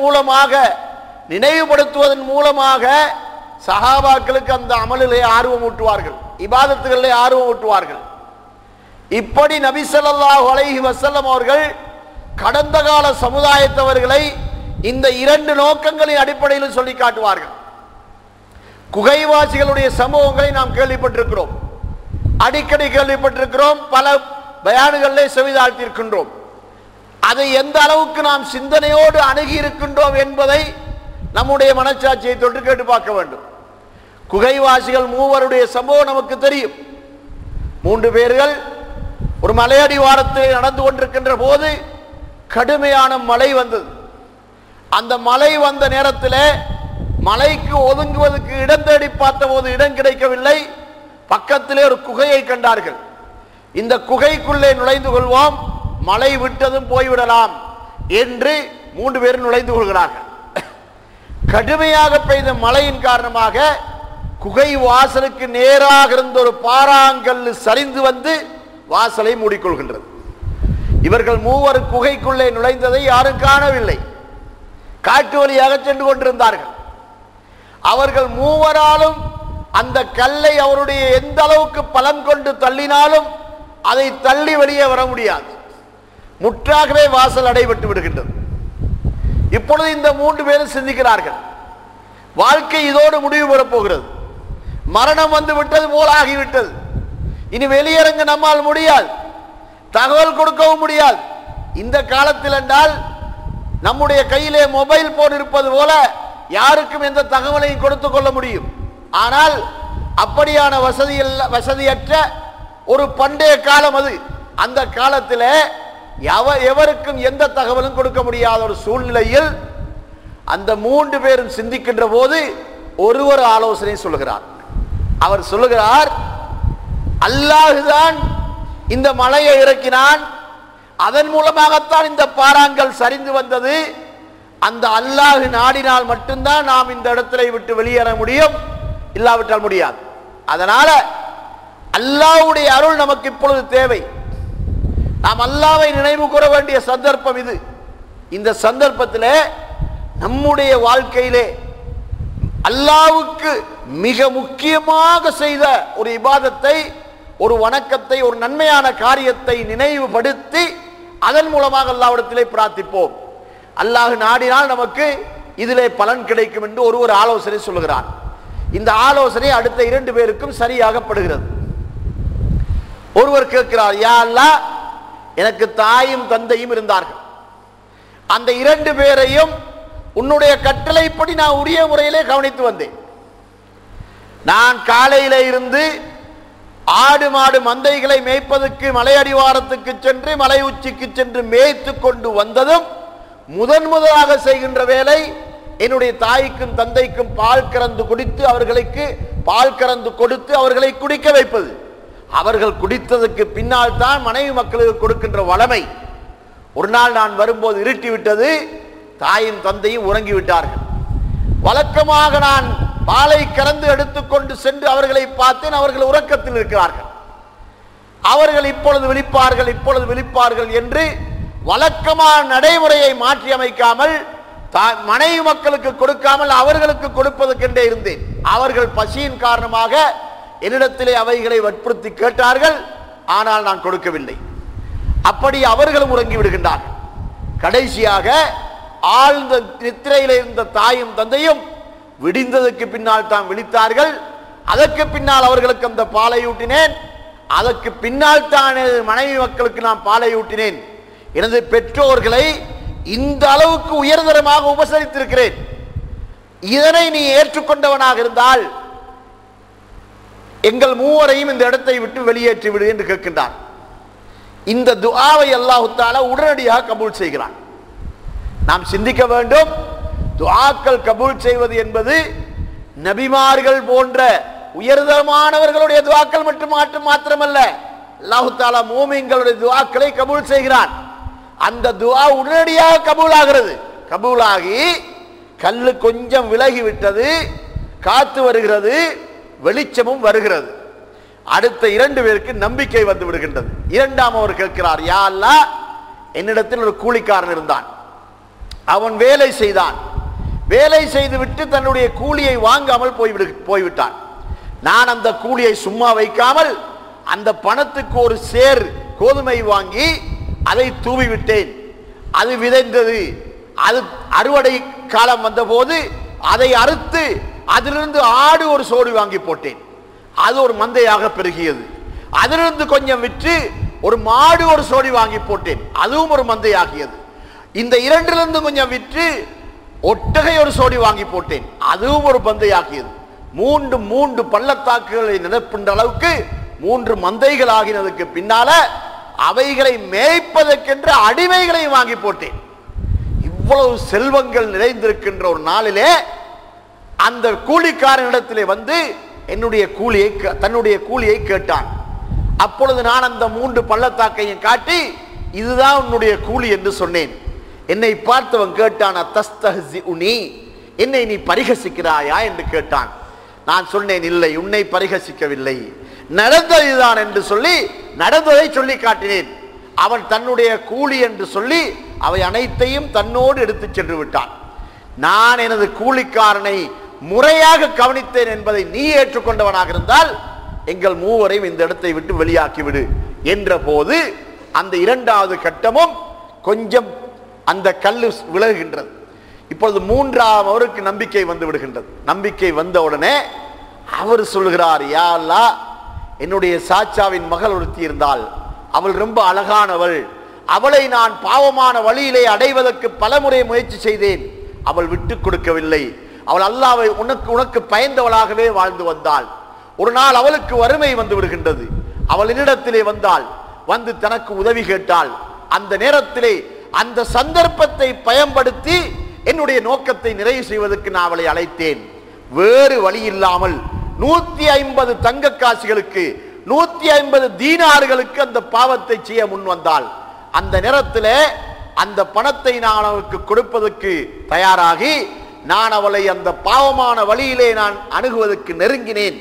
மூலமாக நினைவுபடுத்துவதன் மூலமாக சஹாபாக்களுக்கு அந்த அமலிலே ஆர்வம் ஊட்டுவார்கள், இபாதத்துகளிலே ஆர்வம் ஊட்டுவார்கள். இப்படி நபி ஸல்லல்லாஹு அலைஹி வஸல்லம் அவர்கள் கடந்த கால சமுதாயத்தவர்களை இந்த இரண்டு நோக்கங்களின் அடிப்படையில் சொல்லி காட்டுவார்கள். குகைவாசிகளுடைய சம்பவங்களை நாம் கேள்விப்பட்டிருக்கிறோம், அடிக்கடி கேள்விப்பட்டிருக்கிறோம், பல பயான்களிலே செவிதாழ்த்தியிருக்கின்றோம். அதை எந்த அளவுக்கு நாம் சிந்தனையோடு அணுகி இருக்கின்றோம் என்பதை நம்முடைய மனச்சாட்சியை தொட்டு கேட்டு பார்க்க வேண்டும். குகைவாசிகள் மூவருடைய சம்பவம் நமக்கு தெரியும். 3 பேர்கள் ஒரு மலையடிவாரத்தில் நடந்து கொண்டிருக்கின்ற போது கடுமையான மழை வந்தது. அந்த மழை வந்த நேரத்தில் மலைக்கு ஒதுங்குவதற்கு இடம் தேடி பார்த்த போது இடம் கிடைக்கவில்லை. பக்கத்திலே ஒரு குகையை கண்டார்கள். இந்த குகைக்குள்ளே நுழைந்து கொள்வோம், மழை விட்டதும் போய்விடலாம் என்று 3 பேர் நுழைந்து கொள்கிறார்கள். கடுமையாக பெய்த மழையின் காரணமாக குகை வாசலுக்கு நேராக இருந்த ஒரு பாறாங்கல் சரிந்து வந்து வாசலை மூடிக்கொள்கின்றது. இவர்கள் மூவர் குகைக்குள்ளே நுழைந்ததை யாரும் காணவில்லை. காட்டு வழியாக சென்று கொண்டிருந்தார்கள். அவர்கள் மூவராலும் அந்த கல்லை அவருடைய எந்த அளவுக்கு பலம் கொண்டு தள்ளினாலும் அதை தள்ளி வெளியே வர முடியாது. முற்றாகவே வாசல் அடைபட்டு விடுகின்றது. இப்பொழுது இந்த 3 பேரும் சிந்திக்கிறார்கள், வாழ்க்கை இதோடு முடிவு பெறப் போகிறது, மரணம் வந்து விட்டது போல ஆகிவிட்டது, இனி வெளியேறங்க நம்மால் முடியாது, தகவல் கொடுக்கவும் முடியாது. இந்த காலத்தில் என்றால் நம்முடைய கையிலே மொபைல் போன் இருப்பது போல யாருக்கும் எந்த தகவலையும் கொடுத்து கொள்ள முடியும். ஆனால் அப்படியான வசதியற்ற ஒரு பண்டைய காலம் அது. அந்த காலத்தில் எவருக்கும் எந்த தகவலும் கொடுக்க முடியாத ஒரு சூழ்நிலையில் அந்த 3 பேரும் சிந்திக்கின்ற போது ஒருவர் ஆலோசனை சொல்லுகிறார். அவர் சொல்லுகிறார், அல்லாஹ்தான் இந்த மலையை இறக்கினான், அதன் மூலமாகத்தான் இந்த பாறாங்கல் சரிந்து வந்தது. அந்த அல்லாஹ் நாடினால் மட்டும்தான் நாம் இந்த இடத்தை விட்டு வெளியேற முடியும், இல்லாவிட்டால் முடியாது. அதனால அல்லாஹ்வுடைய அருள் நமக்கு இப்பொழுது தேவை. நாம் அல்லாஹ்வை நினைவு கூற வேண்டிய சந்தர்ப்பம் இது. இந்த சந்தர்ப்பத்திலே நம்முடைய வாழ்க்கையிலே அல்லாஹ்வுக்கு மிக முக்கியமாக செய்த ஒரு இபாதத்தை, ஒரு வணக்கத்தை, ஒரு நன்மையான காரியத்தை நினைவுபடுத்தி அதன் மூலமாக அல்லாஹ்விடத்திலே பிரார்த்திப்போம். அல்லாஹ் நாடினால் நமக்கு இதிலே பலன் கிடைக்கும் என்று ஒருவர் ஆலோசனை சொல்லுகிறார். இந்த ஆலோசனை அடுத்த 2 பேருக்கும் சரியாகப்படுகிறது. ஒருவர் கேட்கிறார், யா அல்லாஹ், எனக்கு தாயும் தந்தையும் இருந்தார்கள், அந்த 2 பேரையும் உன்னுடைய கட்டளைப்படி நான் உரிய முறையிலே கவனித்து வந்தேன். நான் காலையில இருந்து ஆடு மாடு மந்தைகளை மேய்ப்பதற்கு மலையடிவாரத்துக்கு சென்று மலை உச்சிக்கு சென்று மேய்த்து கொண்டு வந்ததும் முதலாக செய்கின்ற வேலை என்னுடைய தாய்க்கும் தந்தைக்கும் பால் கறந்து குடித்து அவர்களுக்கு பால் கறந்து கொடுத்து அவர்களை குடிக்க வைப்பது. அவர்கள் குடித்ததற்கு பின்னால் தான் மனைவி மக்களுக்கு கொடுக்கின்ற வளமை. ஒரு நாள் நான் வரும்போது இருட்டி விட்டது, தாயும் தந்தையும் உறங்கிவிட்டார்கள். வழக்கமாக நான் பாலை கறந்து எடுத்துக்கொண்டு சென்று அவர்களை பார்த்தேன், அவர்கள் உறக்கத்தில் இருக்கிறார்கள். அவர்கள் இப்பொழுது விழிப்பார்கள் என்று வழக்கமான நடைமுறையை மாற்றி அமைக்காமல் மனைவி மக்களுக்கு கொடுக்காமல் அவர்களுக்கு கொடுப்பதற்கென்றே இருந்தேன். அவர்கள் பசியின் காரணமாக என்னிடத்திலே அவைகளை வற்புறுத்தி கேட்டார்கள், ஆனால் நான் கொடுக்கவில்லை. அப்படி அவர்களும் உறங்கி விடுகின்றார்கள். கடைசியாக ஆழ்ந்த நித்திரையில் இருந்த தாயும் தந்தையும் விடிந்ததற்கு பின்னால் தான் விழித்தார்கள். அதற்கு பின்னால் அவர்களுக்கு அந்த பாலை ஊட்டினேன். அதற்கு பின்னால் தான் மனைவி மக்களுக்கு நான் பாலை ஊட்டினேன். எனது பெற்றோர்களை இந்த அளவுக்கு உயர்தரமாக உபசரித்திருக்கிறேன். இதனை நீ ஏற்றுக்கொண்டவனாக இருந்தால் எங்கள் மூவரையும் இந்த இடத்தை விட்டு வெளியேற்றி விடு என்று கேட்கின்றார். இந்த துஆவை அல்லாஹ் தஆலா உடனடியாக கபூல் செய்கிறான். நாம் சிந்திக்க வேண்டும், துஆக்கள் கபூல் செய்வது என்பது நபிமார்கள் போன்ற உயர்தரமானவர்களுடைய துஆக்கள் மாத்திரமல்ல, அல்லாஹ் தஆலா மூமின்களுடைய துஆக்களை கபூல் செய்கிறான். அந்த துஆ உடனடியாக கபூலாகிறது. கபூலாகி கல்லு கொஞ்சம் விலகி விட்டது, காத்து வருகிறது, வெளிச்சமும் வருகிறது. அடுத்த 2 பேருக்கு நம்பிக்கை வந்து விடுகின்றது. இரண்டாம் அவர் கேட்கிறார், யா அல்லாஹ், என்னிடத்தில் ஒரு கூலிக்காரன் இருந்தான், அவன் வேலை செய்தான். வேலை செய்துவிட்டு தன்னுடைய கூலியை வாங்காமல் போய்விட்டான். நான் அந்த கூலியை சும்மா வைக்காமல் அந்த பணத்துக்கு ஒரு சேர் கோதுமை வாங்கி அதை தூவி விட்டேன். அது விதைந்தது. அது அறுவடை காலம் வந்தபோது அதை அறுத்து அதிலிருந்து ஆடு ஒரு சோடு வாங்கி போட்டேன். அது ஒரு மந்தையாக பெருகியது. அதிலிருந்து கொஞ்சம் விற்று ஒரு மாடு ஒரு சோடி வாங்கி போட்டேன். அதுவும் ஒரு மந்தையாகியது. இந்த இரண்டிலிருந்து கொஞ்சம் விற்று ஒட்டகை ஒரு சோடி வாங்கி போட்டேன். அதுவும் ஒரு மந்தையாகியது. மூன்று பள்ளத்தாக்குகளை நிரப்புன்ற அளவுக்கு 3 மந்தைகள் ஆகினதுக்கு பின்னால அவைகளை மேய்ப்பதற்கென்ற அடிமைகளை வாங்கி போட்டேன். இவ்வளவு செல்வங்கள் நிறைந்திருக்கின்ற ஒரு நாளிலே அந்த கூலிக்காரனிடத்திலே வந்து தன்னுடைய கூலியை கேட்டான். அப்பொழுது நான் அந்த 3 பள்ளத்தாக்கையும் காட்டி இதுதான் உன்னுடைய கூலி என்று சொன்னேன். என்னை பார்த்தவன் கேட்டான், அத்தஸ்தஹ்ஸிஉனி, என்னை நீ பரிகசிக்கிறாயா என்று கேட்டான். நான் சொன்னேன், இல்லை, உன்னை பரிகசிக்கவில்லை, நடந்ததுதான் என்று சொல்லி நடந்ததை சொல்லி காட்டினேன். அவன் தன்னுடைய கூலி என்று சொல்லி அவை அனைத்தையும் தன்னோடு எடுத்து சென்று விட்டான். நான் எனது கூலிக்காரனை முறையாக கவனித்தேன் என்பதை நீ ஏற்றுக்கொண்டவனாக இருந்தால் எங்கள் மூவரையும் இந்த இடத்தை விட்டு வெளியாக்கிவிடு என்ற போது அந்த 2வது கட்டமும் கொஞ்சம் அந்த கல்லு விலகுகின்றது. இப்பொழுது 3ஆம் அவருக்கு நம்பிக்கை வந்து விடுகின்றது. நம்பிக்கை வந்தவுடனே அவர் சொல்கிறார், யா அல்லாஹ், என்னுடைய சாச்சாவின் மகள் ஒருத்தி இருந்தால், அவள் ரொம்ப அழகானவள், அவளை நான் பாவமான வழியிலே அடைவதற்கு பலமுறை முயற்சி செய்தேன், அவள் விட்டு கொடுக்கவில்லை. அவள் அல்லாஹ்வை உனக்கு பயந்தவளாகவே வாழ்ந்து வந்தாள். ஒரு நாள் அவளுக்கு வறுமை வந்து விடுகின்றது. அவள் என்னிடத்திலே வந்தாள், வந்து தனக்கு உதவி கேட்டாள். அந்த நேரத்திலே அந்த சந்தர்ப்பத்தை பயன்படுத்தி என்னுடைய நோக்கத்தை நிறைவு செய்வதற்கு நான் அவளை அழைத்தேன். வேறு வழி இல்லாமல் 150 தங்க காசுகளுக்கு 150 தீனார்களுக்கு அந்த பாவத்தை செய்ய முன் வந்தாள். அந்த நேரத்தில் அந்த பணத்தை நான் அவளுக்கு கொடுப்பதற்கு தயாராகி நான் அவளை அந்த பாவமான வழியிலே நான் அணுகுவதற்கு நெருங்கினேன்.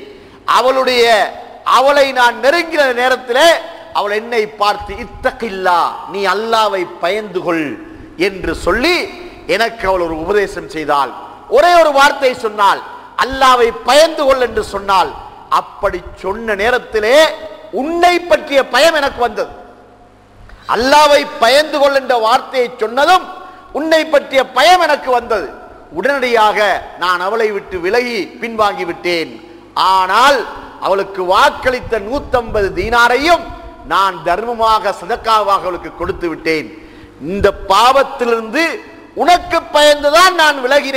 அவளை நான் நெருங்கின நேரத்தில் அவள் என்னை பார்த்து, இத்தகில்லா, நீ அல்லாஹ்வை பயந்து கொள் என்று சொல்லி எனக்கு அவள் ஒரு உபதேசம் செய்தாள். ஒரே ஒரு வார்த்தை சொன்னால், அல்லாஹ்வை பயந்து கொள் என்று சொன்னால். அப்படி சொன்ன நேரத்திலே உன்னை பற்றிய பயம் எனக்கு வந்தது. அல்லாஹ்வை பயந்து கொள் என்ற வார்த்தையை சொன்னதும் உன்னை பற்றிய பயம் எனக்கு வந்தது. உடனடியாக நான் அவளை விட்டு விலகி பின்வாங்கி விட்டேன். ஆனால் அவளுக்கு வாக்களித்த 150 தீனாரையும் நான் தர்மமாக சதக்காவாக அவளுக்கு கொடுத்து விட்டேன். இந்த பாவத்திலிருந்து உனக்கு பயந்துதான் நான் விலகினேன்.